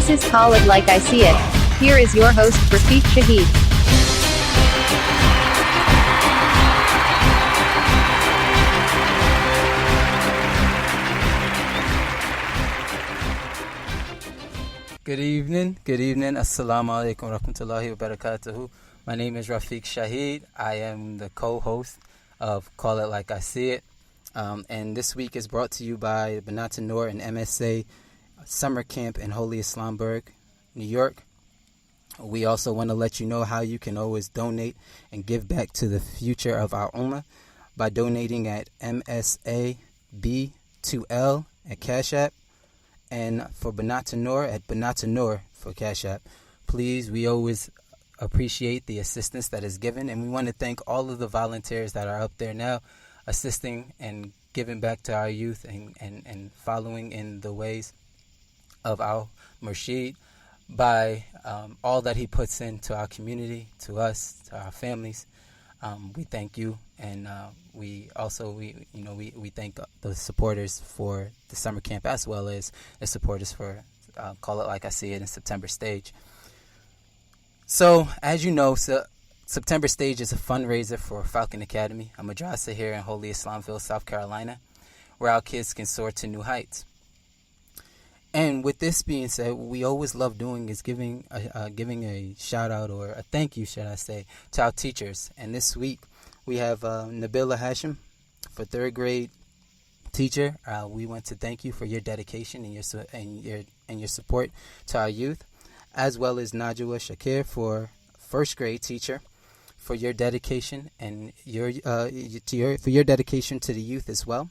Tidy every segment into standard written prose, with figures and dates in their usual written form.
This is Call It Like I See It. Here is your host, Rafiq Shahid. Good evening. Assalamu alaikum wa rahmatullahi wa barakatuhu. My name is Rafiq Shahid. I am the co-host of Call It Like I See It. And this week is brought to you by Banat Noor and MSA Summer Camp in Holy Islamburg, New York. We also want to let you know how you can always donate and give back to the future of our Ummah by donating at MSAB2L at Cash App, and for Banat Noor at Banat Noor for Cash App. Please, we always appreciate the assistance that is given, and we want to thank all of the volunteers that are up there now assisting and giving back to our youth and following in the ways of our Murshid by all that he puts into our community, to us, to our families. We thank you, and we thank the supporters for the summer camp, as well as the supporters for Call It Like I See It in September Stage. So, as you know, September Stage is a fundraiser for Falcon Academy, a madrasa here in Holy Islamville, South Carolina, where our kids can soar to new heights. And with this being said, what we always love doing is giving a shout out, or a thank you, should I say, to our teachers. And this week we have Nabila Hashim, for third grade teacher. We want to thank you for your dedication and your support to our youth, as well as Najwa Shakir, for first grade teacher, for your dedication and your dedication to the youth as well,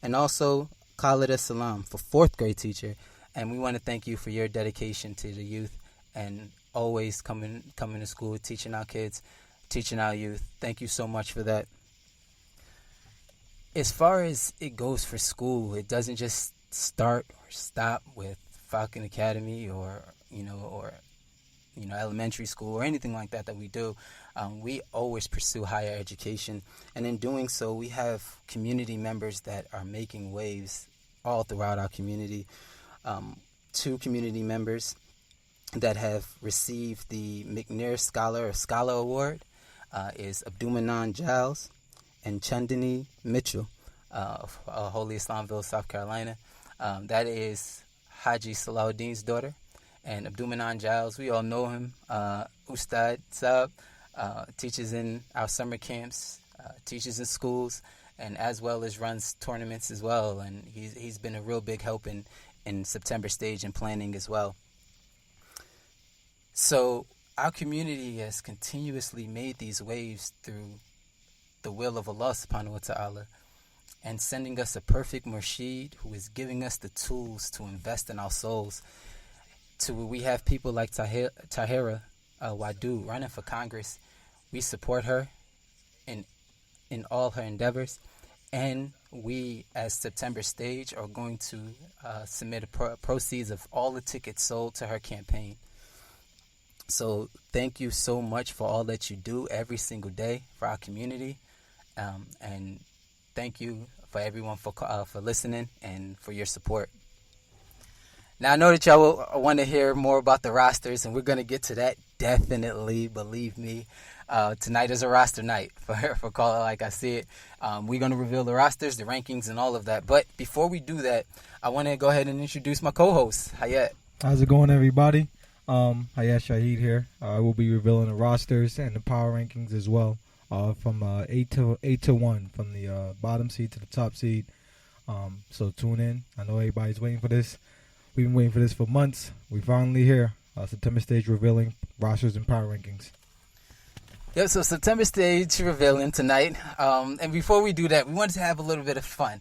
and also Khalida Salam, for fourth grade teacher, and we want to thank you for your dedication to the youth and always coming to school, teaching our kids, teaching our youth. Thank you so much for that. As far as it goes for school, it doesn't just start or stop with Falcon Academy or elementary school or anything like that we do. We always pursue higher education, and in doing so, we have community members that are making waves all throughout our community. Two community members that have received the McNair Scholar Award is Abdumanan Giles and Chandani Mitchell of Holy Islamville, South Carolina. That is Haji Salahuddin's daughter. And Abdumanan Giles, we all know him, Ustad Saab, teaches in our summer camps, teaches in schools, and as well as runs tournaments as well. And he's been a real big help in September Stage and planning as well. So our community has continuously made these waves through the will of Allah subhanahu wa ta'ala, and sending us a perfect Murshid who is giving us the tools to invest in our souls. We have people like Tahira Wadu running for Congress. We support her in all her endeavors, and we, as September Stage, are going to submit proceeds of all the tickets sold to her campaign. So thank you so much for all that you do every single day for our community, and thank you for everyone for listening and for your support. Now, I know that y'all want to hear more about the rosters, and we're going to get to that, definitely, believe me. Tonight is a roster night for Call It Like I See It. We're going to reveal the rosters, the rankings, and all of that. But before we do that, I want to go ahead and introduce my co-host, Hayat. How's it going, everybody? Hayat Shahid here. I will be revealing the rosters and the power rankings as well, from 8 to 1, from the bottom seed to the top seed. So tune in. I know everybody's waiting for this. We've been waiting for this for months. We're finally here. September Stage revealing rosters and power rankings. Yep, so September Stage revealing tonight. And before we do that, we wanted to have a little bit of fun.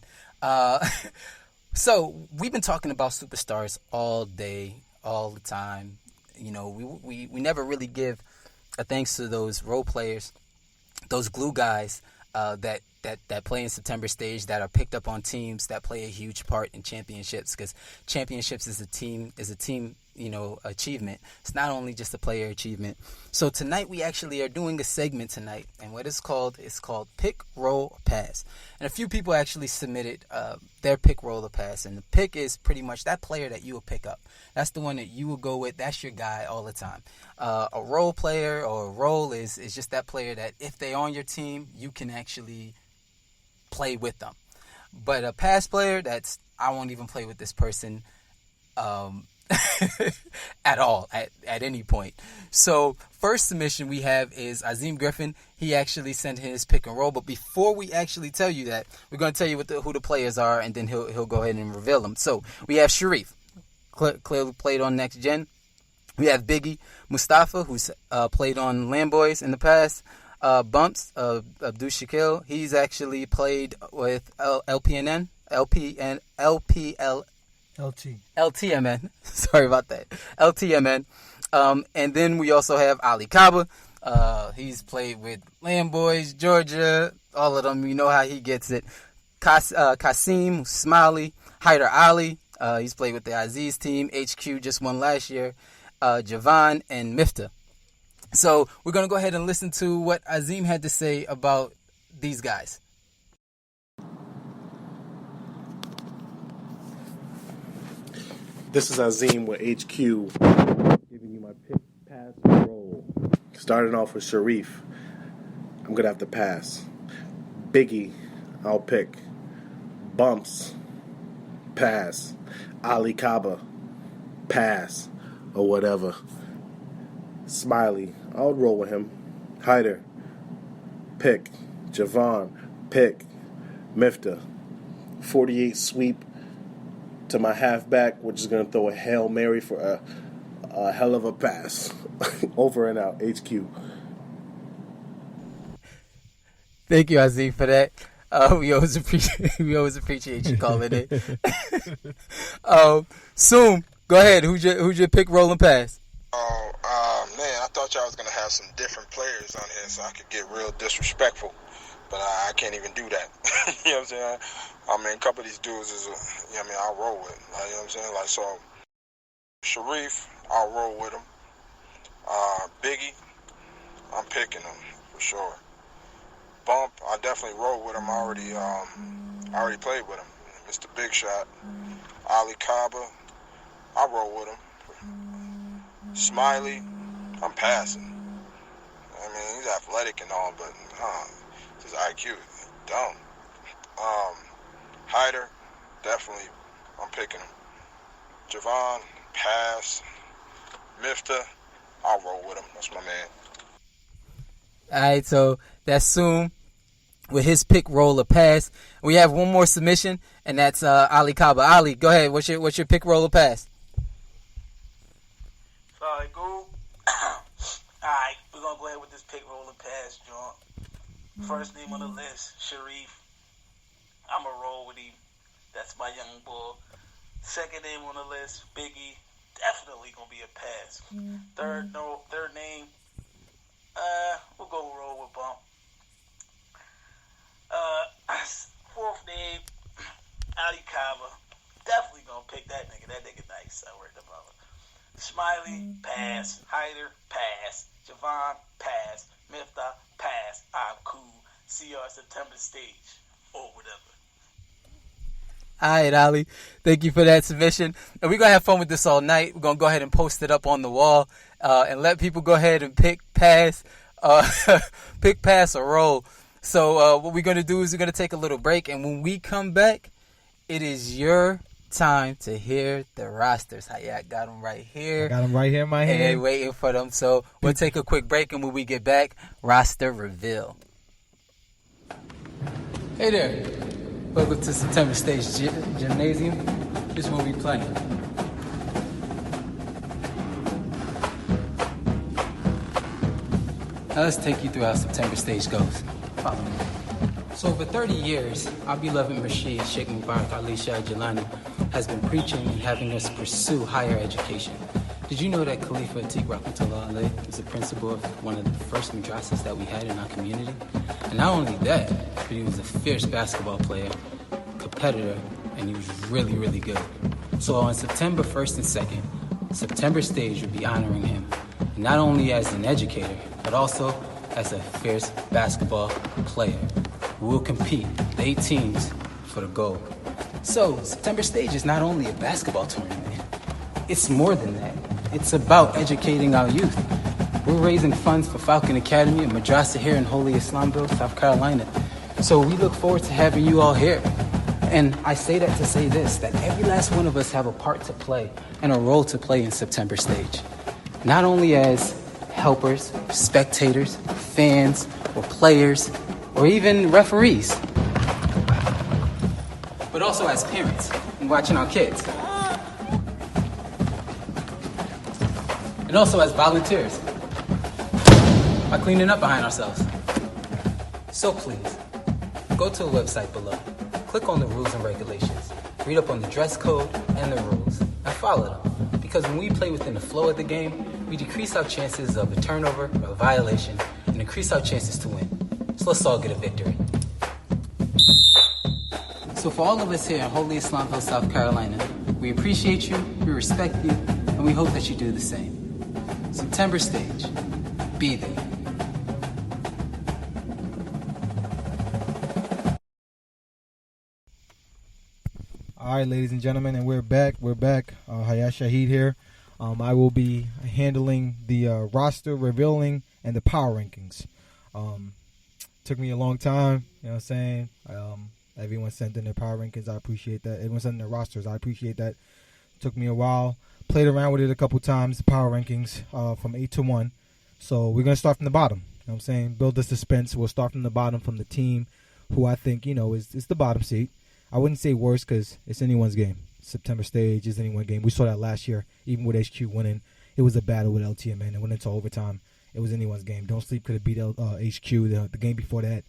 So we've been talking about superstars all day, all the time. You know, we never really give a thanks to those role players, those glue guys that play in September Stage, that are picked up on teams that play a huge part in championships, because championships is a team achievement. It's not only just a player achievement. So tonight we actually are doing a segment tonight, and what it's called Pick, Roll, Pass. And a few people actually submitted their pick, roll, or pass, and the pick is pretty much that player that you will pick up. That's the one that you will go with. That's your guy all the time. A role player or a role is just that player that if they're on your team, you can actually play with them. But a pass player, I won't even play with this person at all, at any point. So first submission we have is Azim Griffin. He actually sent his pick and roll. But before we actually tell you that, we're going to tell you who the players are, and then he'll go ahead and reveal them. So we have Sharif, clearly played on Next Gen. We have Biggie Mustafa, who's played on Lamboys in the past. Bumps, Abdul Shakil. He's actually played with LPMN. Sorry about that. LTMN. And then we also have Ali Kaba. He's played with Lamboys, Georgia, all of them. You know how he gets it. Kasim Smiley, Hyder Ali. He's played with the Aziz team. HQ just won last year. Javon and Mifta. So we're going to go ahead and listen to what Azim had to say about these guys. This is Azim with HQ, giving you my pick, pass, and roll. Starting off with Sharif, I'm going to have to pass. Biggie, I'll pick. Bumps, pass. Ali Kaba, pass, or whatever. Smiley, I'll roll with him. Hyder, pick. Javon, pick. Mifta, 48 sweep to my halfback, which is going to throw a Hail Mary for a hell of a pass. Over and out, HQ. Thank you, Azim, for that. We always appreciate you calling it. Soon, go ahead. Who's your pick, roll, and pass? Man, I thought y'all was going to have some different players on here so I could get real disrespectful. But I can't even do that. You know what I'm saying? I mean, a couple of these dudes I'll roll with. Like, you know what I'm saying? Like, so, Sharif, I'll roll with him. Biggie, I'm picking him for sure. Bump, I definitely roll with him. I already played with him. Mr. Big Shot. Ali Kaba, I roll with him. Smiley, I'm passing. I mean, he's athletic and all, but his IQ is dumb. Hyder, definitely, I'm picking him. Javon, pass. Mifta, I'll roll with him. That's my man. All right, so that's Soom with his pick, roll, or pass. We have one more submission, and that's Ali Kaba. Ali, go ahead. What's your pick, roll, or pass? Sorry, go. Alright, we're going to go ahead with this pick, roll, and pass, John. First name on the list, Sharif. I'm going to roll with him. That's my young boy. Second name on the list, Biggie. Definitely going to be a pass. Third name, we'll go roll with Bump. Fourth name, Ali Kaba. Definitely going to pick that nigga. That nigga nice. I worried about it. Smiley, pass. Hyder, pass. Javon, pass. Mifta, pass. I'm cool. See y'all at September stage. Or whatever. All right, Ali. Thank you for that submission. And we're going to have fun with this all night. We're going to go ahead and post it up on the wall and let people go ahead and pick, pass, or roll. So what we're going to do is we're going to take a little break. And when we come back, it is your time to hear the rosters. I got them right here. I got them right here in my hand. And waiting for them. So we'll take a quick break. And when we get back, roster reveal. Hey there. Welcome to September Stage Gymnasium. This is where we play. Now let's take you through how September Stage goes. Follow me. So for 30 years, our beloved Rashid Sheikh Mubarak Ali Shah Jilani has been preaching and having us pursue higher education. Did you know that Khalifa Atiq Rahmatullah Alayh is the principal of one of the first madrasas that we had in our community? And not only that, but he was a fierce basketball player, competitor, and he was really, really good. So on September 1st and 2nd, September Stage will be honoring him, not only as an educator, but also as a fierce basketball player who will compete with 8 teams for the gold. So, September Stage is not only a basketball tournament, it's more than that. It's about educating our youth. We're raising funds for Falcon Academy, a madrasa here in Holy Islamville, South Carolina. So we look forward to having you all here. And I say that to say this, that every last one of us have a part to play and a role to play in September Stage. Not only as helpers, spectators, fans, or players, or even referees, but also as parents and watching our kids. And also as volunteers, by cleaning up behind ourselves. So please, go to the website below, click on the rules and regulations, read up on the dress code and the rules, and follow them. Because when we play within the flow of the game, we decrease our chances of a turnover or a violation, and increase our chances to win. So let's all get a victory. So for all of us here in Holy Islamville, South Carolina, we appreciate you, we respect you, and we hope that you do the same. September Stage, be there. All right, ladies and gentlemen, and we're back. Hayat Shahid here. I will be handling the roster revealing and the power rankings. Took me a long time, you know what I'm saying? Everyone sent in their power rankings. I appreciate that. Everyone sent in their rosters. I appreciate that. Took me a while. Played around with it a couple times, the power rankings from 8 to 1. So we're going to start from the bottom. You know what I'm saying? Build the suspense. We'll start from the bottom from the team who I think, is the bottom seed. I wouldn't say worse because it's anyone's game. September Stage is anyone's game. We saw that last year, even with HQ winning. It was a battle with LTMN. It went into overtime. It was anyone's game. Don't Sleep could have beat HQ the game before that.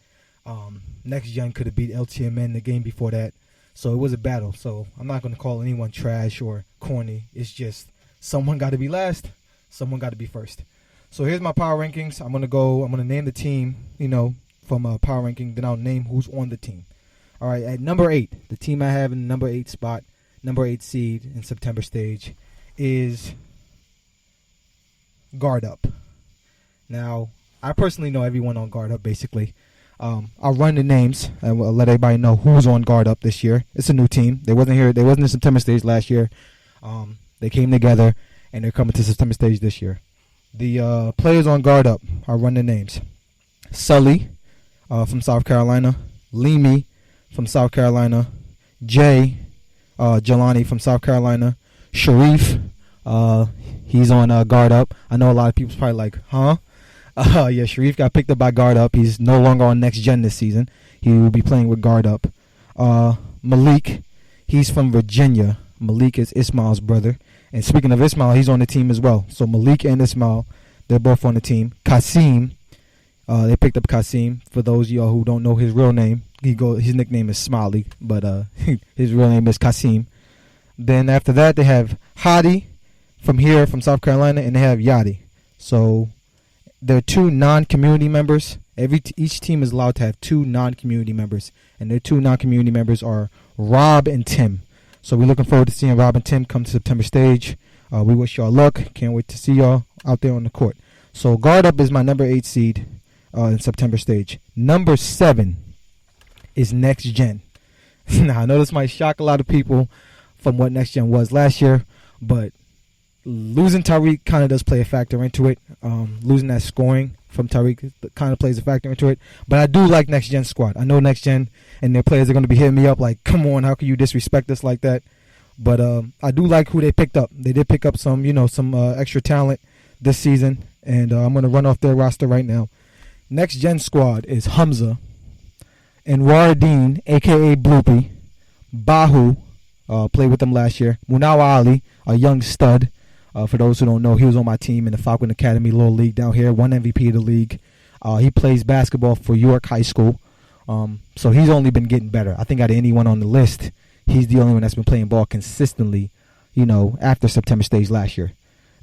Next Gen could have beat LTMN the game before that. So it was a battle. So I'm not going to call anyone trash or corny. It's just someone got to be last. Someone got to be first. So here's my power rankings. I'm going to name the team, from a power ranking. Then I'll name who's on the team. All right, at number 8, the team I have in the number 8 spot, number 8 seed in September Stage, is Guard Up. Now, I personally know everyone on Guard Up, basically. I'll run the names and we'll let everybody know who's on Guard Up this year. It's a new team. They wasn't in September Stage last year. They came together, and they're coming to September Stage this year. The players on Guard Up, I'll run the names. Sully from South Carolina, Leamy from South Carolina, Jay Jelani from South Carolina, Sharif, he's on Guard Up. I know a lot of people's probably like, huh? Yeah, Sharif got picked up by Guard Up. He's no longer on Next Gen this season. He will be playing with Guard Up. Malik, he's from Virginia. Malik is Ismail's brother. And speaking of Ismail, he's on the team as well. So Malik and Ismail, they're both on the team. Kasim, they picked up Kasim. For those of y'all who don't know his real name, his nickname is Smiley, but his real name is Kasim. Then after that, they have Hadi from South Carolina, and they have Yadi. So there are 2 non-community members. Each team is allowed to have 2 non-community members, and their 2 non-community members are Rob and Tim. So we're looking forward to seeing Rob and Tim come to September Stage. We wish y'all luck. Can't wait to see y'all out there on the court. So Guard Up is my number 8 seed in September Stage. Number 7 is Next Gen. Now, I know this might shock a lot of people from what Next Gen was last year, but losing Tariq kind of does play a factor into it. Losing that scoring from Tariq kind of plays a factor into it. But I do like Next Gen squad. I know Next Gen and their players are going to be hitting me up like, come on, how can you disrespect us like that? But I do like who they picked up. They did pick up some extra talent this season, and I'm going to run off their roster right now. Next Gen squad is Hamza, Anwaruddin, a.k.a. Bloopy, Bahu, played with them last year, Munawa Ali, a young stud. For those who don't know, he was on my team in the Falcon Academy Little League down here, won MVP of the league. He plays basketball for York High School, so he's only been getting better. I think out of anyone on the list, he's the only one that's been playing ball consistently, after September Stage last year.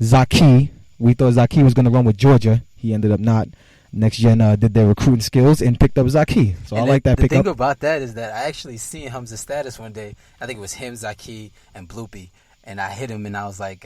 Zaki, we thought Zaki was going to run with Georgia. He ended up not. Next Gen did their recruiting skills and picked up Zaki. So and I like that pickup. The thing about that is that I actually seen Hamza's status one day. I think it was him, Zaki, and Bloopy. And I hit him and I was like,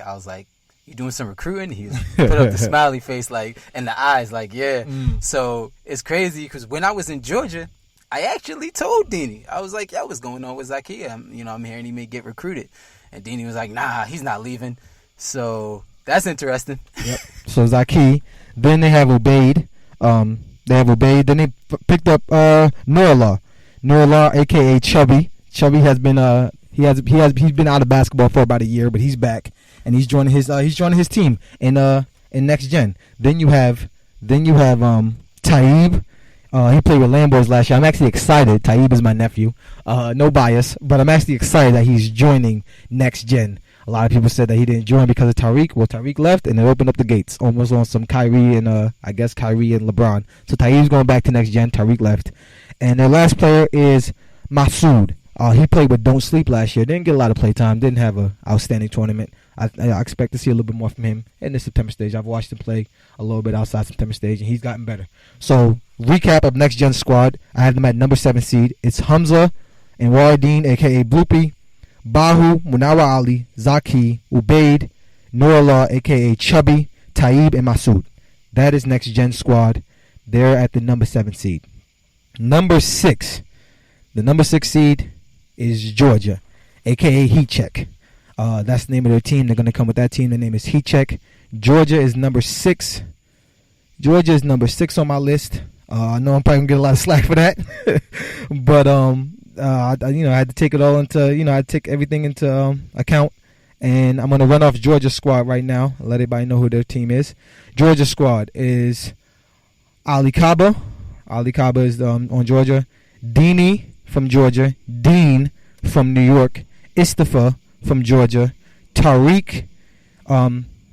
you doing some recruiting? He put up the smiley face, like, and the eyes, like, yeah. So it's crazy because when I was in Georgia, I actually told Dini. I was like, yo, what's going on with Zakia? I'm hearing he may get recruited. And Dini was like, nah, he's not leaving. So that's interesting. Yep. So Zaki. Then they have Obaid. Then they picked up Nurullah, aka Chubby. Chubby has been he's been out of basketball for about a year, but he's back and he's joining his team in Next Gen. Then you have Taib. He played with Lambos last year. I'm actually excited. Taib is my nephew. No bias, but I'm actually excited that he's joining Next Gen. A lot of people said that he didn't join because of Tariq. Well, Tariq left, and it opened up the gates, almost on some Kyrie and Kyrie and LeBron. So Taib's going back to Next Gen. Tariq left. And their last player is Masood. He played with Don't Sleep last year. Didn't get a lot of play time. Didn't have an outstanding tournament. I expect to see a little bit more from him in the September stage. I've watched him play a little bit outside September stage, and he's gotten better. So, recap of Next Gen squad. I have them at number 7 seed. It's Hamza and Waradeen, a.k.a. Bloopy, Bahu, Munawa Ali, Zaki, Ubaid, Nurullah, a.k.a. Chubby, Taib, and Masood. That is Next Gen squad. They're at the number 7 seed. Number 6. The number 6 seed is Georgia, a.k.a. Heat Check. That's the name of their team. They're going to come with that team. Their name is Heat Check. Georgia is number 6. Georgia is number 6 on my list. I know I'm probably going to get a lot of slack for that. But, I had to take it all into, I had to take everything into account. And I'm going to run off Georgia's squad right now. Let everybody know who their team is. Georgia's squad is Ali Kaba. Ali Kaba is on Georgia. Dini from Georgia. Dean from New York. Istafa from Georgia. Tariq,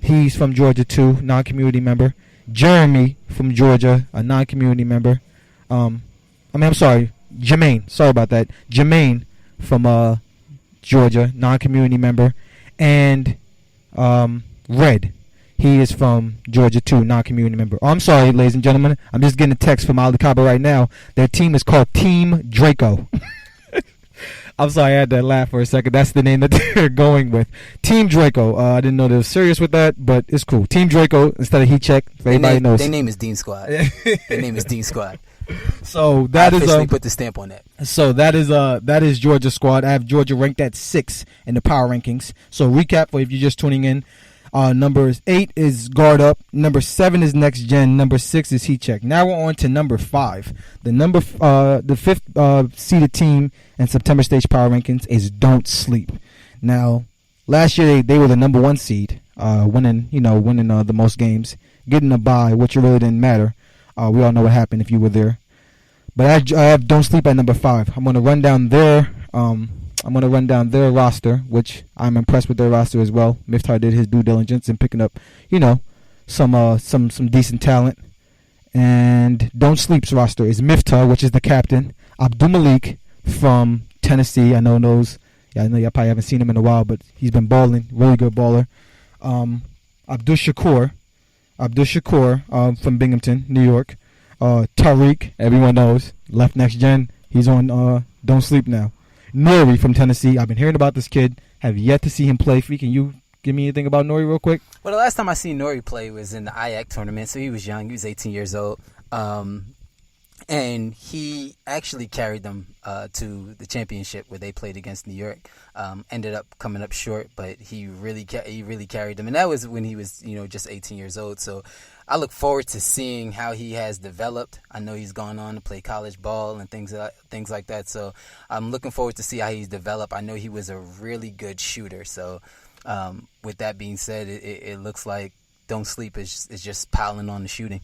he's from Georgia too, non-community member. Jeremy from Georgia, a non-community member. Jermaine. Sorry about that. Jermaine from Georgia, non-community member. And Red, he is from Georgia too, non-community member. Oh, I'm sorry, ladies and gentlemen. I'm just getting a text from Ali Kaba right now. Their team is called Team Draco. I'm sorry, I had to laugh for a second. That's the name that they're going with. Team Draco. I didn't know they were serious with that, but it's cool. Team Draco instead of Heat Check. Everybody knows. Their name is Dean Squad. Their name is Dean Squad. So that is officially put the stamp on that. So that is Georgia's squad. I have Georgia ranked at 6 in the power rankings. So recap for if you're just tuning in. Number 8 is Guard Up. Number 7 is Next Gen. Number 6 is Heat Check. Now we're on to number 5. The 5th seeded team in September stage power rankings is Don't Sleep. Now, last year they were the number 1 seed, winning the most games, getting a bye, which really didn't matter. We all know what happened if you were there. But I have Don't Sleep at number 5. I'm gonna run down their roster, which I'm impressed with their roster as well. Miftar did his due diligence in picking up, some decent talent. And Don't Sleep's roster is Miftar, which is the captain. Abdul Malik from Tennessee. I know y'all probably haven't seen him in a while, but he's been balling, really good baller. Abdul Shakur from Binghamton, New York. Tariq, everyone knows, left Next Gen. He's on Don't Sleep now. Nori from Tennessee. I've been hearing about this kid. Have yet to see him play. Can you give me anything about Nori real quick? Well, the last time I seen Nori play was in the IAC tournament, so he was young. He was 18 years old. And he actually carried them to the championship where they played against New York. Ended up coming up short, but he really carried them. And that was when he was, just 18 years old. So I look forward to seeing how he has developed. I know he's gone on to play college ball and things like that. So I'm looking forward to see how he's developed. I know he was a really good shooter. So with that being said, it looks like Don't Sleep is just piling on the shooting.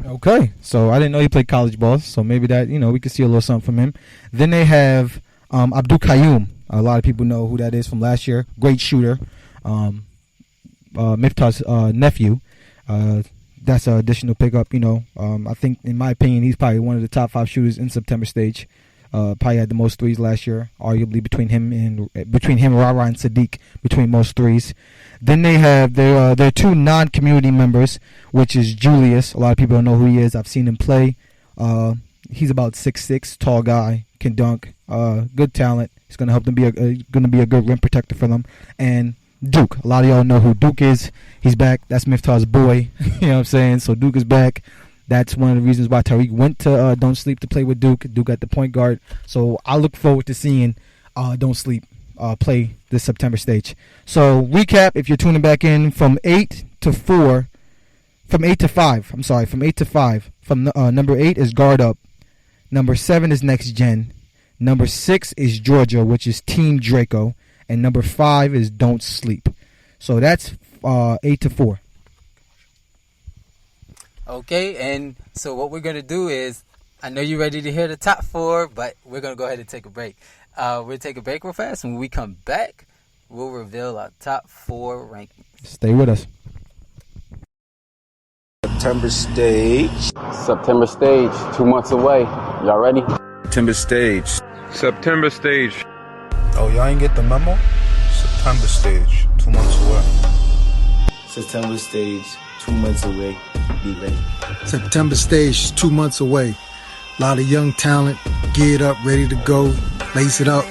Okay, so I didn't know he played college ball, so maybe that, we could see a little something from him. Then they have Abdul Qayyum. A lot of people know who that is from last year. Great shooter. Miftar's nephew. That's an additional pickup, I think, in my opinion, he's probably one of the top 5 shooters in September stage. Probably had the most threes last year, arguably between him and Rara and Sadiq, between most threes. Then they have their 2 non-community members, which is Julius. A lot of people don't know who he is. I've seen him play. He's about 6'6", tall guy, can dunk, good talent. He's going to help them be a good rim protector for them. And Duke. A lot of y'all know who Duke is. He's back. That's Miftar's boy. You know what I'm saying? So Duke is back. That's one of the reasons why Tariq went to Don't Sleep to play with Duke. Duke at the point guard. So I look forward to seeing Don't Sleep play this September stage. So recap, if you're tuning back in, from 8 to 5. From number 8 is Guard Up. Number 7 is Next Gen. Number 6 is Georgia, which is Team Draco. And number 5 is Don't Sleep. So that's 8 to 4. Okay, and so what we're going to do is, I know you're ready to hear the top 4, but we're going to go ahead and take a break. We'll take a break real fast. When we come back, we'll reveal our top 4 rankings. Stay with us. September stage. September stage, 2 months away. Y'all ready? September stage. September stage. Oh, y'all ain't get the memo? September stage, 2 months away. September stage, 2 months away. Be ready. September stage, 2 months away. A lot of young talent, geared up, ready to go, lace it up.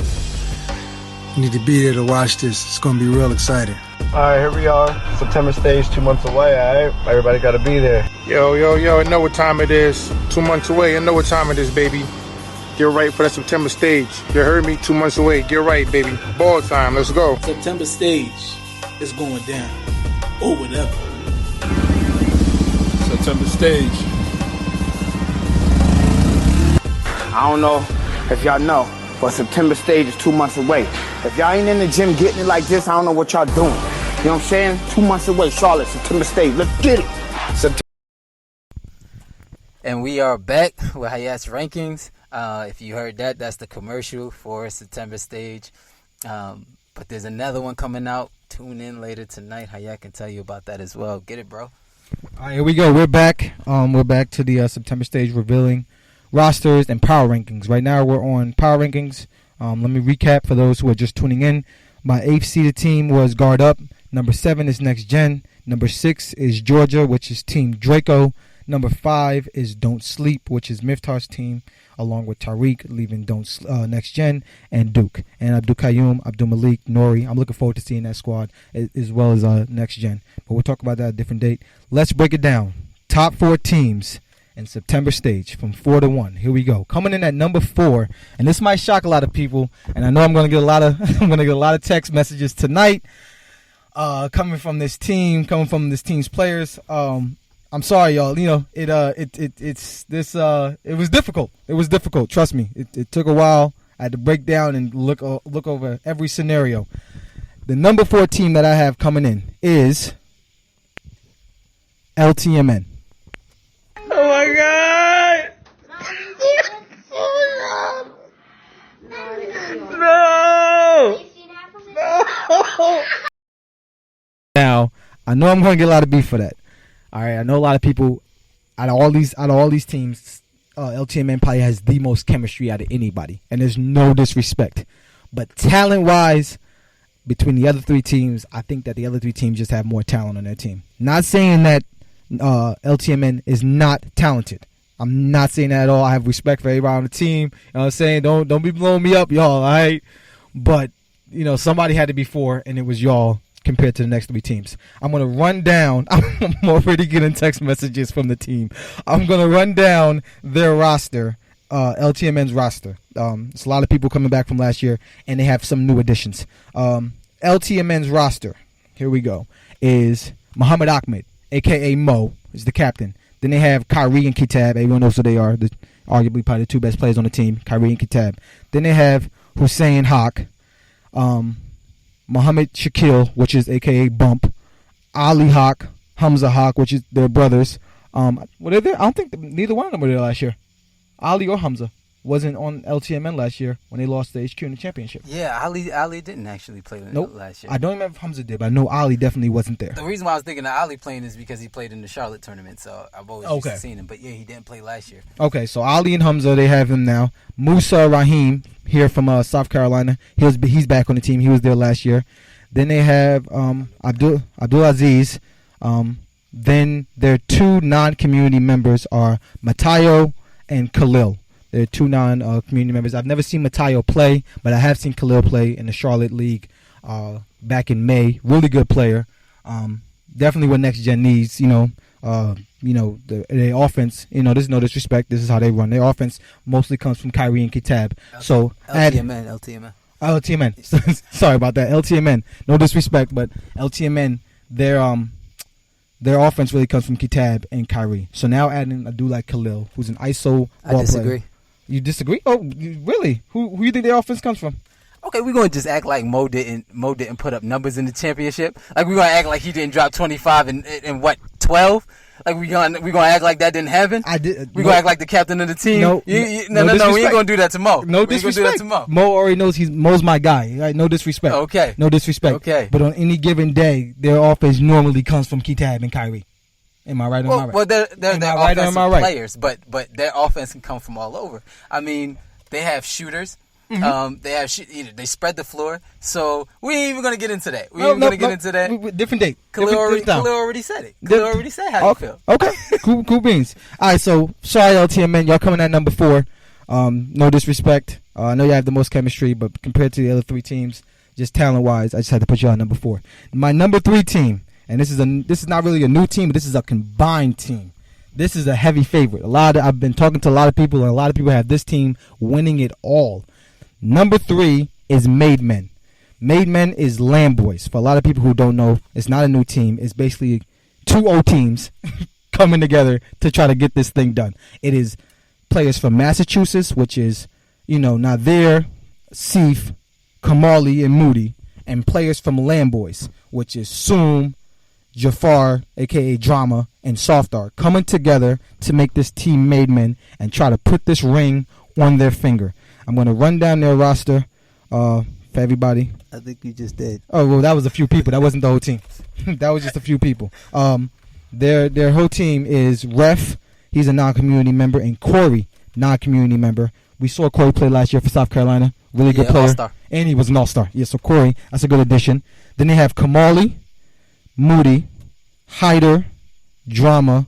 You need to be there to watch this. It's going to be real exciting. All right, here we are. September stage, 2 months away, all right? Everybody got to be there. Yo, I know what time it is. 2 months away, I know what time it is, baby. Get right for the September stage. You heard me? 2 months away. Get right, baby. Ball time. Let's go. September stage is going down. Or whatever. September stage. I don't know if y'all know, but September stage is 2 months away. If y'all ain't in the gym getting it like this, I don't know what y'all doing. You know what I'm saying? 2 months away, Charlotte, September stage. Let's get it. And we are back with Hayat's rankings. If you heard that, that's the commercial for September stage. But there's another one coming out. Tune in later tonight. Hayat can tell you about that as well. Get it, bro. All right, here we go. We're back. We're back to the September stage, revealing rosters and power rankings. Right now, we're on power rankings. Let me recap for those who are just tuning in. My 8th seeded team was Guard Up. Number 7 is Next Gen. Number 6 is Georgia, which is Team Draco. Number 5 is Don't Sleep, which is Miftar's team, along with Tariq, leaving Next Gen, and Duke. And Abdul Qayyum, Abdul Malik, Nori. I'm looking forward to seeing that squad, as well as Next Gen. But we'll talk about that at a different date. Let's break it down. Top 4 teams in September stage, from 4 to 1. Here we go. Coming in at number 4, and this might shock a lot of people, and I know I'm going to get a lot of text messages tonight coming from this team's players. I'm sorry, y'all. You know, it was difficult. It was difficult. Trust me. It took a while. I had to break down and look over every scenario. The number 4 team that I have coming in is LTMN. Oh my God! No! No! Now, I know I'm going to get a lot of beef for that. All right, I know a lot of people out of all these teams, LTMN probably has the most chemistry out of anybody, and there's no disrespect. But talent-wise, between the other 3 teams, I think that the other 3 teams just have more talent on their team. Not saying that LTMN is not talented. I'm not saying that at all. I have respect for everybody on the team. You know what I'm saying? Don't be blowing me up, y'all, all right? But, you know, somebody had to be 4, and it was y'all compared to the next 3 teams. I'm going to run down. I'm already getting text messages from the team. I'm going to run down their roster, LTMN's roster. There's a lot of people coming back from last year, and they have some new additions. LTMN's roster, here we go, is Muhammad Ahmed, a.k.a. Mo, is the captain. Then they have Kyrie and Kitab. Everyone knows who they are. Arguably probably the 2 best players on the team, Kyrie and Kitab. Then they have Hussein Haq, Muhammad Shakil, which is a.k.a. Bump, Ali Haq, Hamza Haq, which is their brothers. Were they there? I don't think neither one of them were there last year. Ali or Hamza wasn't on LTMN last year when they lost the HQ in the championship. Yeah, Ali didn't actually play last year. I don't remember if Hamza did, but I know Ali definitely wasn't there. The reason why I was thinking of Ali playing is because he played in the Charlotte tournament, so I've always used to seen him. But yeah, he didn't play last year. Okay, so Ali and Hamza, they have him now. Musa Rahim, here from South Carolina, he's back on the team. He was there last year. Then they have Abdul Aziz. Then their 2 non-community members are Matayo and Khalil. They're 2 non-community members. I've never seen Matayo play, but I have seen Khalil play in the Charlotte League. back in May. Really good player. Definitely what next gen needs. The offense. This is no disrespect. This is how they run. Their offense mostly comes from Kyrie and Kitab. So LTMN. Sorry about that. LTMN. No disrespect, but LTMN. Their offense really comes from Kitab and Kyrie. So now adding a dude like Khalil, who's an ISO ball player. I disagree. You disagree? Oh, really? Who you think their offense comes from? Okay, we're going to just act like Mo didn't put up numbers in the championship. Like, we're going to act like he didn't drop 25 and what, 12? Like, we're going to act like that didn't happen? We're going to act like the captain of the team? No, we ain't going to do that to Mo. No disrespect. Mo already knows Mo's my guy. Right? No disrespect. Okay. No disrespect. Okay. But on any given day, their offense normally comes from Kitab and Kyrie. Am I right or am I right? Well, they're offensive players, but their offense can come from all over. I mean, they have shooters. Mm-hmm. They spread the floor, so we ain't even gonna get into that. We ain't gonna get into that. Different date. Khalil already said it. Khalil already said how you feel. Okay, cool beans. All right, so sorry LTMN, y'all coming at number 4. No disrespect. I know you have the most chemistry, but compared to the other 3 teams, just talent wise, I just had to put y'all at number 4. My number 3 team, and this is not really a new team, but this is a combined team. This is a heavy favorite. I've been talking to a lot of people, and a lot of people have this team winning it all. Number 3 is Made Men. Made Men is Lamb Boys. For a lot of people who don't know, it's not a new team. It's basically 2 old teams coming together to try to get this thing done. It is players from Massachusetts, which is, Nadir, Seif, Kamali, and Moody, and players from Lamb Boys, which is Soom, Jafar, a.k.a. Drama, and Softar, coming together to make this team Made Men and try to put this ring on their finger. I'm going to run down their roster for everybody. I think you just did. Oh, well, that was a few people. That wasn't the whole team. That was just a few people. Their whole team is Ref. He's a non-community member. And Corey, non-community member. We saw Corey play last year for South Carolina. Really good player. All-star. And he was an all-star. Yeah, so Corey, that's a good addition. Then they have Kamali, Moody, Hyder, Drama,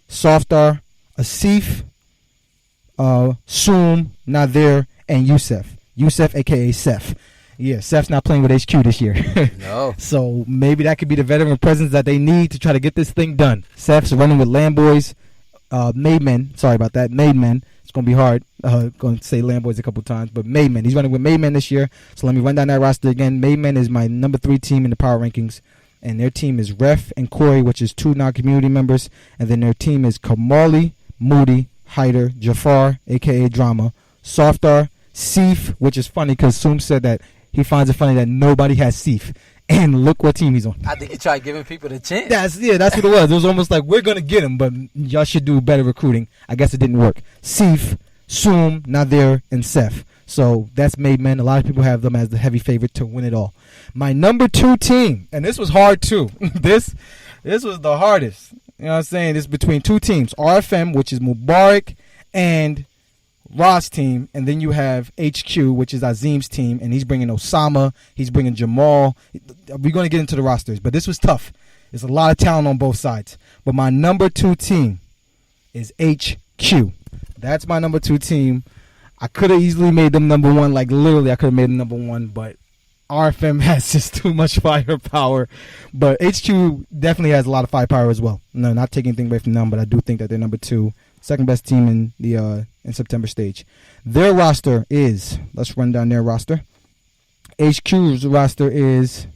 Softar, Asif, Soom, Nadir, and Yusef, a.k.a. Seth. Yeah, Seth's not playing with HQ this year. No. So maybe that could be the veteran presence that they need to try to get this thing done. Seth's running with Lamb Boys, Made Men. Sorry about that. Made Men. It's going to be hard. Going to say Lamb Boys a couple times. But Made Men. He's running with Made Men this year. So let me run down that roster again. Made Men is my number 3 team in the power rankings. And their team is Ref and Corey, which is 2 non-community members. And then their team is Kamali, Moody, Hyder, Jafar, a.k.a. Drama, Softar, Seif, which is funny because Soom said that he finds it funny that nobody has Seif. And look what team he's on. I think he tried giving people the chance. That's what it was. It was almost like, we're going to get him, but y'all should do better recruiting. I guess it didn't work. Seif, Soom, Nadir, and Seth. So that's Made Men. A lot of people have them as the heavy favorite to win it all. My number 2 team, and this was hard too. This was the hardest. You know what I'm saying? It's between 2 teams. RFM, which is Mubarak, and Ross team, and then you have HQ, which is Azim's team, and he's bringing Osama, he's bringing Jamal. We're going to get into the rosters, but this was tough. There's a lot of talent on both sides. But my number 2 team is HQ. That's my number 2 team. I could have easily made them number 1, like literally I could have made them number 1, but RFM has just too much firepower. But HQ definitely has a lot of firepower as well. No, not taking anything away from them, but I do think that they're number 2. Second best team in the in September stage. Their roster is, let's run down their roster. HQ's roster is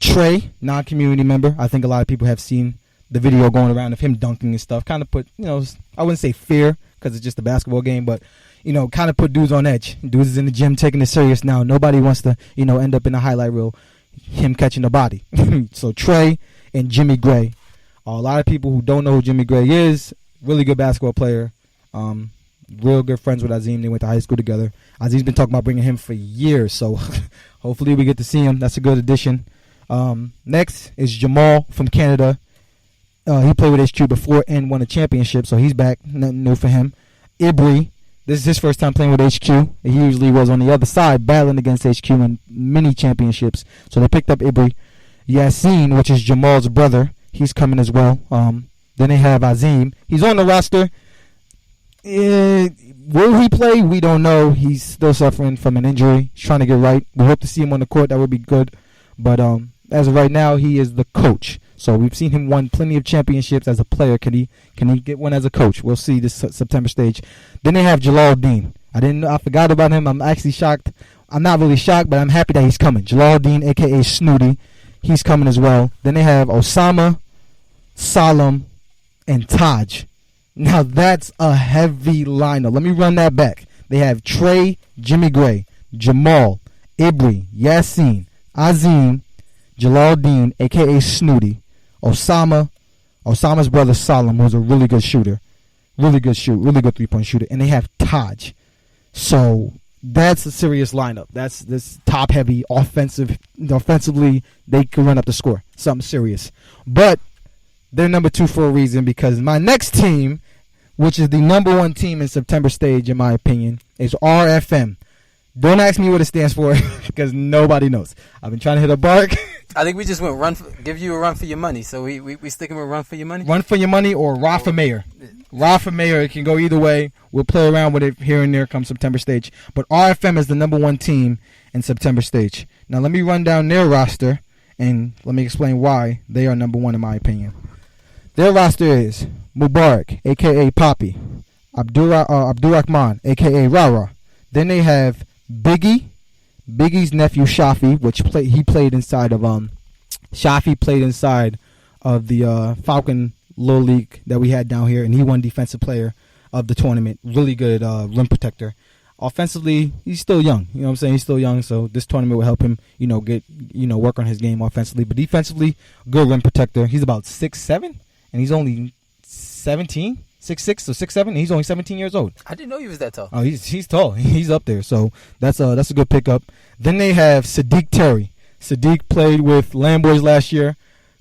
Trey, non-community member. I think a lot of people have seen the video going around of him dunking and stuff. Kind of put, I wouldn't say fear because it's just a basketball game, but kind of put dudes on edge. Dudes is in the gym taking it serious now. Nobody wants to, end up in a highlight reel, him catching the body. So Trey and Jimmy Gray. A lot of people who don't know who Jimmy Gray is, really good basketball player. Real good friends with Azim. They went to high school together. Azim's been talking about bringing him for years, so hopefully we get to see him. That's a good addition. Next is Jamal from Canada. He played with HQ before and won a championship, so he's back. Nothing new for him. Ibri, this is his first time playing with HQ. He usually was on the other side battling against HQ in many championships, so they picked up Ibri. Yassine, which is Jamal's brother, he's coming as well. Then they have Azim. He's on the roster. Will he play? We don't know. He's still suffering from an injury. He's trying to get right. We hope to see him on the court. That would be good. But as of right now, he is the coach. So we've seen him win plenty of championships as a player. Can he get one as a coach? We'll see this September stage. Then they have Jalal Dean. I forgot about him. I'm actually shocked. I'm not really shocked, but I'm happy that he's coming. Jalal Dean, a.k.a. Snooty. He's coming as well. Then they have Osama, Salam, and Taj. Now that's a heavy lineup. Let me run that back. They have Trey, Jimmy Gray, Jamal, Ibri, Yassine, Azim, Jalal Dean, a.k.a. Snooty, Osama's brother Salam, who's a really good shooter. Really good three-point shooter. And they have Taj. So that's a serious lineup. That's this top-heavy offensively, they can run up the score. Something serious. But they're number 2 for a reason, because my next team, which is the number 1 team in September stage, in my opinion, is RFM. Don't ask me what it stands for, because nobody knows. I've been trying to hit a bark. I think we just went give you a run for your money. So we sticking with run for your money? Run for your money or Ra for mayor. Ra for mayor, it can go either way. We'll play around with it here and there come September stage. But RFM is the number 1 team in September stage. Now let me run down their roster, and let me explain why they are number 1 in my opinion. Their roster is Mubarak, a.k.a. Poppy, Abdurrahman, a.k.a. Rara. Then they have Biggie's nephew Shafi, which he played inside of Shafi played inside of the Falcon Little League that we had down here, and he won defensive player of the tournament. Really good rim protector. Offensively, he's still young. You know what I'm saying? He's still young, so this tournament will help him, work on his game offensively. But defensively, good rim protector. He's about 6'7", and he's only 17, 6'6", so 6'7", and he's only 17 years old. I didn't know he was that tall. Oh, he's tall. He's up there, so that's a good pickup. Then they have Sadiq Terry. Sadiq played with Lamboys last year.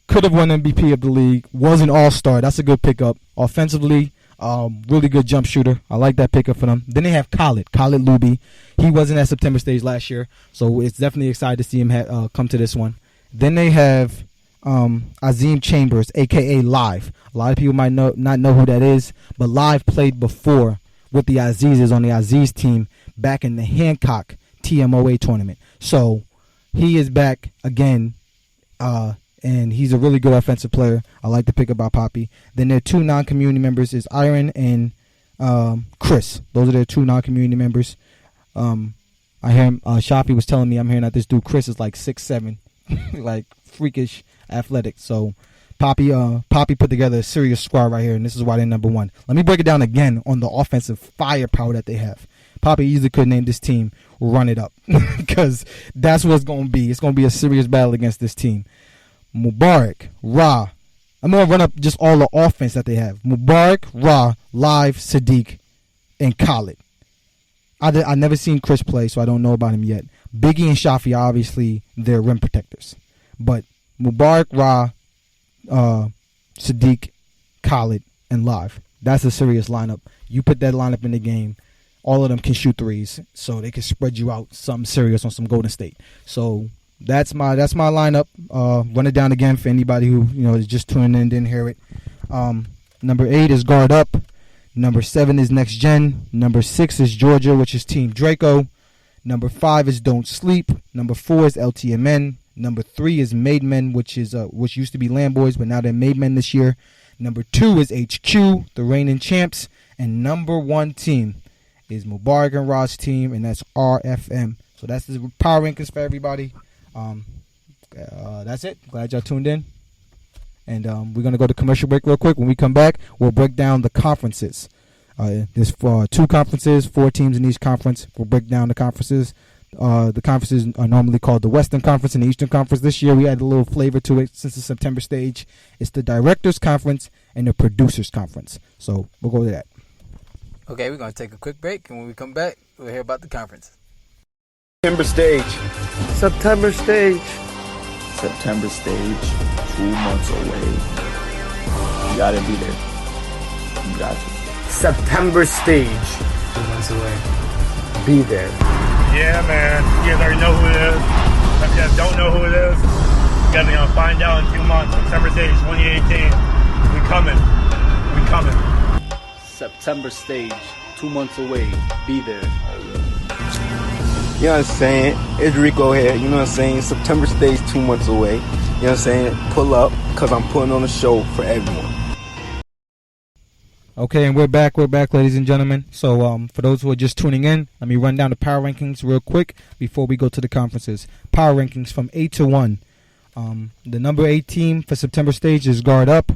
Could have won MVP of the league. Was an all-star. That's a good pickup. Offensively, really good jump shooter. I like that pickup for them. Then they have Khalid Luby. He wasn't at September stage last year, so it's definitely excited to see him come to this one. Then they have Azim Chambers, a.k.a. Live. A lot of people might not know who that is, but Live played before with the Azizes on the Aziz team back in the Hancock TMOA tournament. So he is back again, and he's a really good offensive player. I like the pick up by Poppy. Then their 2 non-community members is Iron and Chris. Those are their 2 non-community members. I hear Shafi was telling me I'm hearing that this dude Chris is like 6'7", like freakish athletic. So Poppy put together a serious squad right here, and this is why they're number 1. Let me break it down again on the offensive firepower that they have. Poppy easily could name this team Run It Up, because that's what it's going to be. It's going to be a serious battle against this team. Mubarak, Ra. I'm going to run up just all the offense that they have. Mubarak, Ra, Live, Sadiq, and Khalid. I never seen Chris play, so I don't know about him yet. Biggie and Shafi, obviously, they're rim protectors. But Mubarak, Ra, Sadiq, Khalid, and Live. That's a serious lineup. You put that lineup in the game, all of them can shoot threes, so they can spread you out something serious on some Golden State. So that's my lineup. Run it down again for anybody who is just tuning in and didn't hear it. Number 8 is Guard Up. Number 7 is Next Gen. Number 6 is Georgia, which is Team Draco. Number 5 is Don't Sleep. Number 4 is LTMN. Number 3 is Made Men, which used to be Lamboys, but now they're Made Men this year. Number 2 is HQ, the reigning champs. And number 1 team is Mubarak and Ra's team, and that's RFM. So that's the power rankings for everybody. That's it. Glad y'all tuned in. And we're going to go to commercial break real quick. When we come back, we'll break down the conferences. There's 2 conferences, 4 teams in each conference. We'll break down the conferences. The conferences are normally called the Western Conference and the Eastern Conference. This year we had a little flavor to it since the September stage. It's the Directors Conference and the Producers Conference. So we'll go to that. Okay, we're going to take a quick break, and when we come back, we'll hear about the conference. September stage. September stage. September stage. 2 months away. You gotta be there. You got to. September stage. 2 months away. Be there. Yeah, man. You guys already know who it is. If you guys don't know who it is, you guys are going to find out in 2 months. September stage 2018. We coming. September stage, 2 months away. Be there. You know what I'm saying? It's Rico here. You know what I'm saying? September stage, 2 months away. You know what I'm saying? Pull up, because I'm putting on a show for everyone. Okay, and we're back, ladies and gentlemen. So, for those who are just tuning in, let me run down the power rankings real quick before we go to the conferences. Power rankings from 8 to 1. The number 8 team for September stage is Guard Up.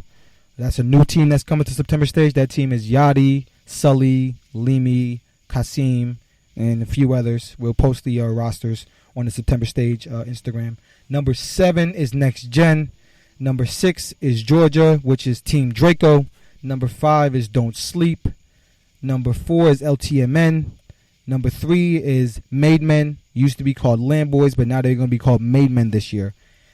That's a new team that's coming to September stage. That team is Yachty, Sully, Limi, Kasim, and a few others. We'll post the rosters on the September stage Instagram. Number 7 is Next Gen. Number 6 is Georgia, which is Team Draco. Number 5 is Don't Sleep. Number 4 is LTMN. Number 3 is Made Men. Used to be called Land Boys, but now they're going to be called Made Men this year.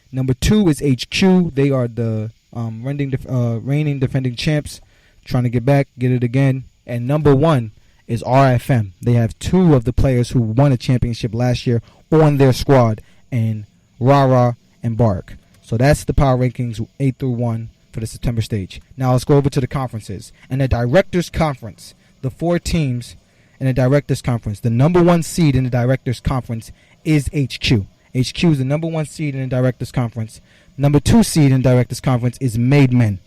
Number 2 is HQ. They are the reigning defending champs. Trying to get back, get it again. And number 1 is RFM. They have 2 of the players who won a championship last year on their squad, and Rara and Bark. So that's the power rankings 8 through 1 for the September stage. Now let's go over to the conferences. In the Directors Conference, the 4 teams in the Directors Conference, the number 1 seed in the Directors Conference is HQ. HQ is the number 1 seed in the Directors Conference. Number 2 seed in the Directors Conference is Made Men.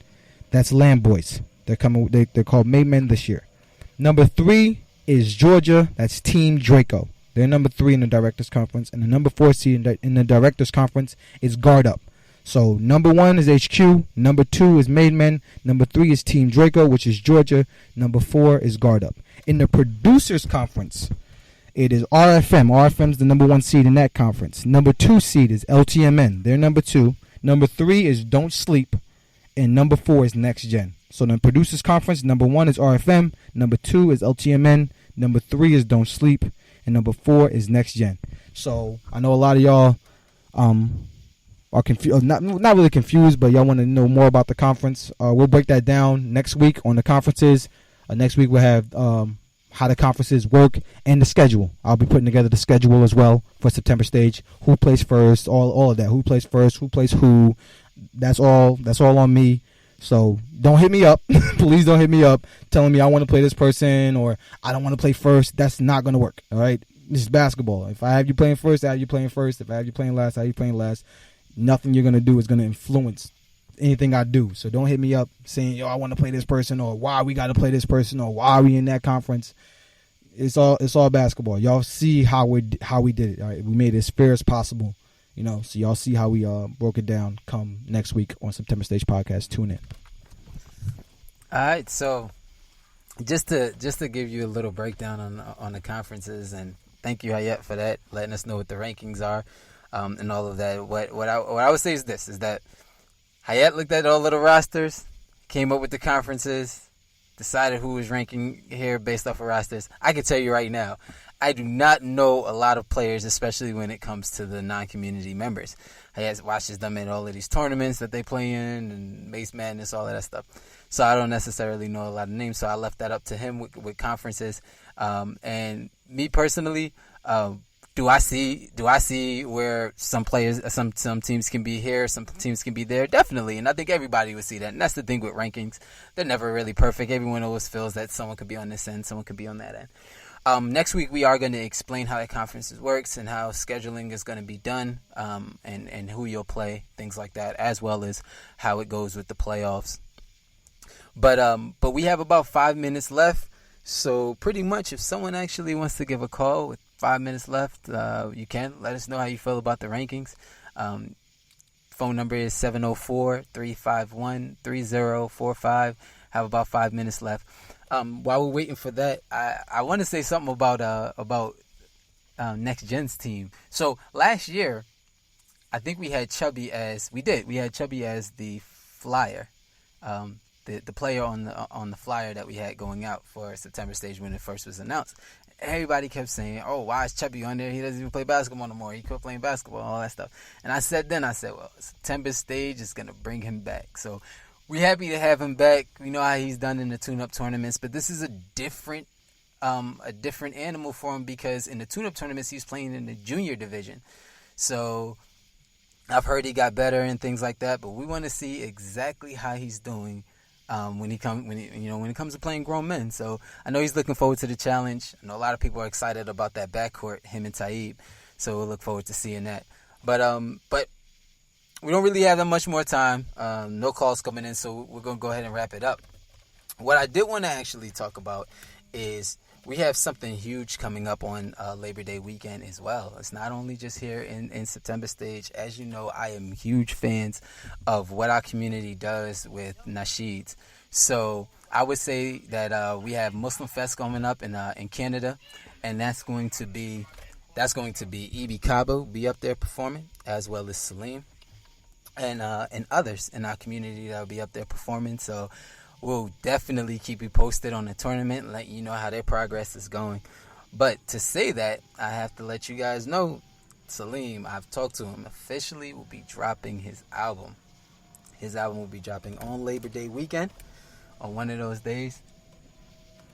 That's Land Boys. They're called Made Men this year. Number 3 is Georgia. That's Team Draco. They're number 3 in the Directors Conference. And the number 4 seed in the Directors Conference is Guard Up. So number 1 is HQ, number 2 is Made Men, number 3 is Team Draco, which is Georgia, number 4 is Guard Up. In the Producers Conference, it is RFM. RFM is the number 1 seed in that conference. Number 2 seed is LTMN. They're number 2. Number 3 is Don't Sleep, and number 4 is Next Gen. So in the Producers Conference, number 1 is RFM, number 2 is LTMN, number 3 is Don't Sleep, and number 4 is Next Gen. So I know a lot of y'all are confused, not really confused, but y'all want to know more about the conference. We'll break that down next week on the conferences. Next week we'll have how the conferences work and the schedule. I'll be putting together the schedule as well for September stage. Who plays first, all of that. Who plays first, who plays who. That's all on me. So don't hit me up. Please don't hit me up telling me I want to play this person or I don't want to play first. That's not going to work. All right? This is basketball. If I have you playing first, I have you playing first. If I have you playing last, I have you playing last. Nothing you're going to do is going to influence anything I do. So don't hit me up saying, yo, I want to play this person, or why we got to play this person, or why are we in that conference. It's all basketball. Y'all see how we did it. All right? We made it as fair as possible. You know, so y'all see how we broke it down come next week on September Stage Podcast. Tune in. All right, so just to give you a little breakdown on the conferences, and thank you, Hayat, for that, letting us know what the rankings are. And all of that. What I would say is this, is that Hayat looked at all of the rosters, came up with the conferences, decided who was ranking here based off of rosters. I can tell you right now, I do not know a lot of players, especially when it comes to the non-community members. Hayat watches them in all of these tournaments that they play in, and Mace Madness, all of that stuff. So I don't necessarily know a lot of names, so I left that up to him with conferences. And me personally, Do I see where some players, some teams can be here, some teams can be there? Definitely, and I think everybody would see that. And that's the thing with rankings; they're never really perfect. Everyone always feels that someone could be on this end, someone could be on that end. Next week we are going to explain how that conferences works and how scheduling is going to be done, and who you'll play, things like that, as well as how it goes with the playoffs. But we have about 5 minutes left, so pretty much if someone actually wants to give a call with 5 minutes left, you can let us know how you feel about the rankings. Phone number is 704-351-3045. Have about 5 minutes left. While we're waiting for that, I want to say something about Next Gen's team. So last year, I think we had Chubby as the flyer, the player on the flyer that we had going out for September stage when it first was announced. Everybody kept saying, oh, why is Chubby on there? He doesn't even play basketball no more. He quit playing basketball, all that stuff. And I said, well, September stage is going to bring him back. So we're happy to have him back. We know how he's done in the tune-up tournaments, but this is a different animal for him, because in the tune-up tournaments, he's playing in the junior division. So I've heard he got better and things like that, but we want to see exactly how he's doing when it comes to playing grown men. So I know he's looking forward to the challenge. I know a lot of people are excited about that backcourt, him and Taib. So we'll look forward to seeing that. But we don't really have that much more time. No calls coming in, so we're going to go ahead and wrap it up. What I did want to actually talk about is we have something huge coming up on Labor Day weekend as well. It's not only just here in September Stage. As you know, I am huge fans of what our community does with nasheeds. So I would say that we have Muslim Fest coming up in Canada, and that's going to be Ibi Cabo be up there performing, as well as Salim and others in our community that will be up there performing. So we'll definitely keep you posted on the tournament and let you know how their progress is going. But to say that, I have to let you guys know, Salim, I've talked to him, officially will be dropping his album. His album will be dropping on Labor Day weekend, on one of those days,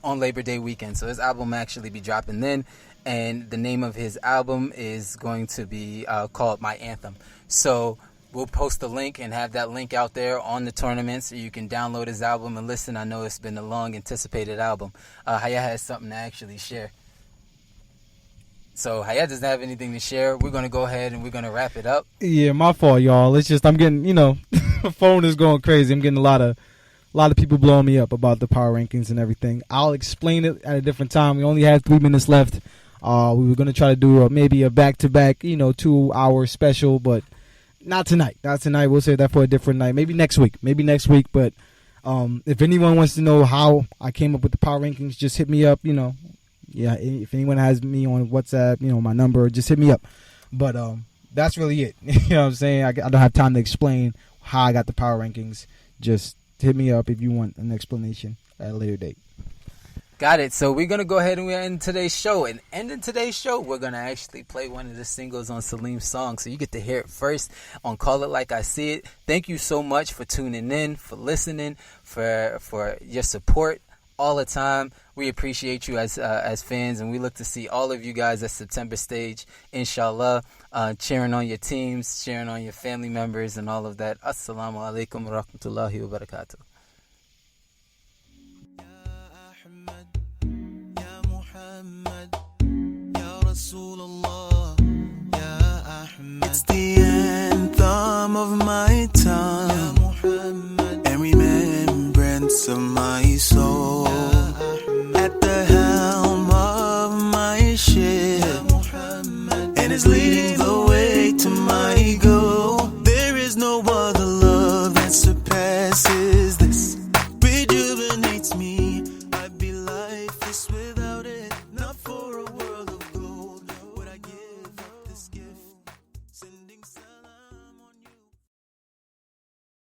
on Labor Day weekend. So his album will actually be dropping then, and the name of his album is going to be called My Anthem. So we'll post the link and have that link out there on the tournament so you can download his album and listen. I know it's been a long anticipated album. Hayat has something to actually share. So Hayat doesn't have anything to share. We're going to go ahead and we're going to wrap it up. Yeah, my fault, y'all. It's just I'm getting, my phone is going crazy. I'm getting a lot of people blowing me up about the power rankings and everything. I'll explain it at a different time. We only have 3 minutes left. We were going to try to do maybe a back-to-back, 2-hour special, but not tonight. We'll save that for a different night. Maybe next week. But if anyone wants to know how I came up with the power rankings, just hit me up. Yeah, if anyone has me on WhatsApp, my number, just hit me up. But that's really it. You know what I'm saying? I don't have time to explain how I got the power rankings. Just hit me up if you want an explanation at a later date. Got it. So we're going to go ahead and end today's show. And ending today's show, we're going to actually play one of the singles on Salim's song. So you get to hear it first on Call It Like I See It. Thank you so much for tuning in, for listening, for your support all the time. We appreciate you as fans, and we look to see all of you guys at September Stage, inshallah, cheering on your teams, cheering on your family members, and all of that. Assalamu alaikum wa rahmatullahi wa barakatuh. It's the anthem of my